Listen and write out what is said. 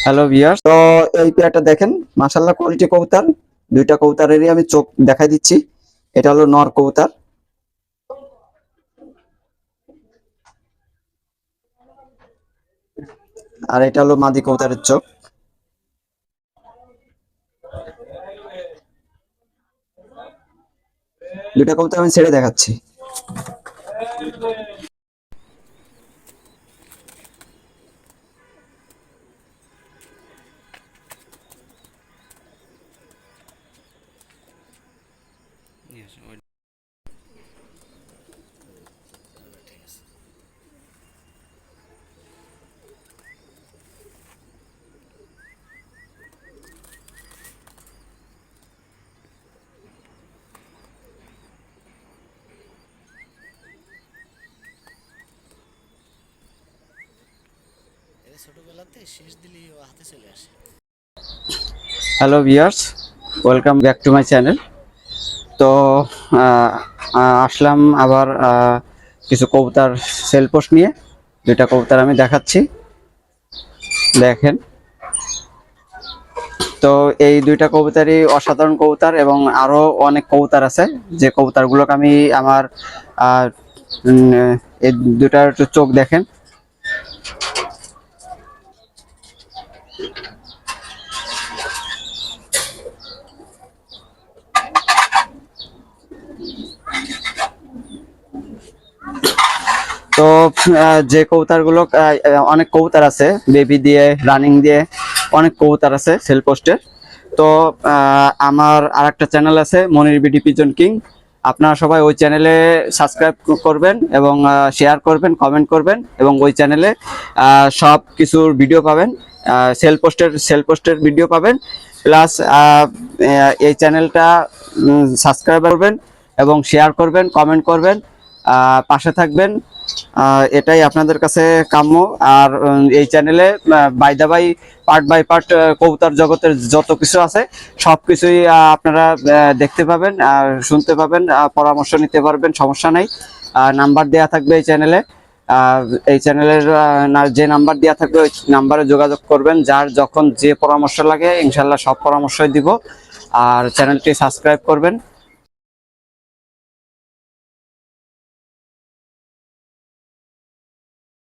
Hello viewers, তো এই পেয়ারটা দেখেন, মাশাআল্লাহ কোয়ালিটি কবুতর। দুইটা কবুতরেরই আমি চোখ দেখাই দিচ্ছি। এটা হলো নর কবুতর, আর এটা হলো মাদি কবুতরের চোখ। দুইটা কবুতর আমি ছেড়ে দেখাচ্ছি। ছোটবেলাতে শেষ দিলেই ও হাতে চলে আসে। Hello viewers, welcome back to my channel. তো আহ, আসলাম আবার কিছু কবুতর সেল পোস্ট নিয়ে। দুইটা কবুতর আমি দেখাচ্ছি, দেখেন। তো এই দুইটা কবুতরই অসাধারণ কবুতর, এবং আরো অনেক কবুতর আছে যে কবুতরগুলোকে আমি আমার আহ, এই দুটার একটু চোখ দেখেন। তো যে কবুতরগুলো অনেক কবুতর আছে বেবি দিয়ে, রানিং দিয়ে, অনেক কবুতর আছে সেল পোস্টের। তো আমার আরেকটা চ্যানেল আছে, মনির বিডি পিজন কিং। আপনারা সবাই ওই চ্যানেলে সাবস্ক্রাইব করবেন এবং শেয়ার করবেন, কমেন্ট করবেন, এবং ওই চ্যানেলে সব কিছুর ভিডিও পাবেন। সেল পোস্টের ভিডিও পাবেন, প্লাস এই চ্যানেলটা সাবস্ক্রাইব করবেন এবং শেয়ার করবেন, কমেন্ট করবেন, পাশে থাকবেন। এটাই আপনাদের কাছে কাম্য। আর এই চ্যানেলে by the by, part by part, কবুতর জগতের যত কিছু আছে সবকিছুই আপনারা দেখতে পাবেন, শুনতে পাবেন, পরামর্শ নিতে পারবেন, সমস্যা নাই। নাম্বার দেয়া থাকবে এই চ্যানেলে। এই চ্যানেলের যে নাম্বার দেওয়া থাকবে ওই নাম্বারে যোগাযোগ করবেন। যার যখন যে পরামর্শ লাগে ইনশাল্লাহ সব পরামর্শই দিব। আর চ্যানেলটি সাবস্ক্রাইব করবেন।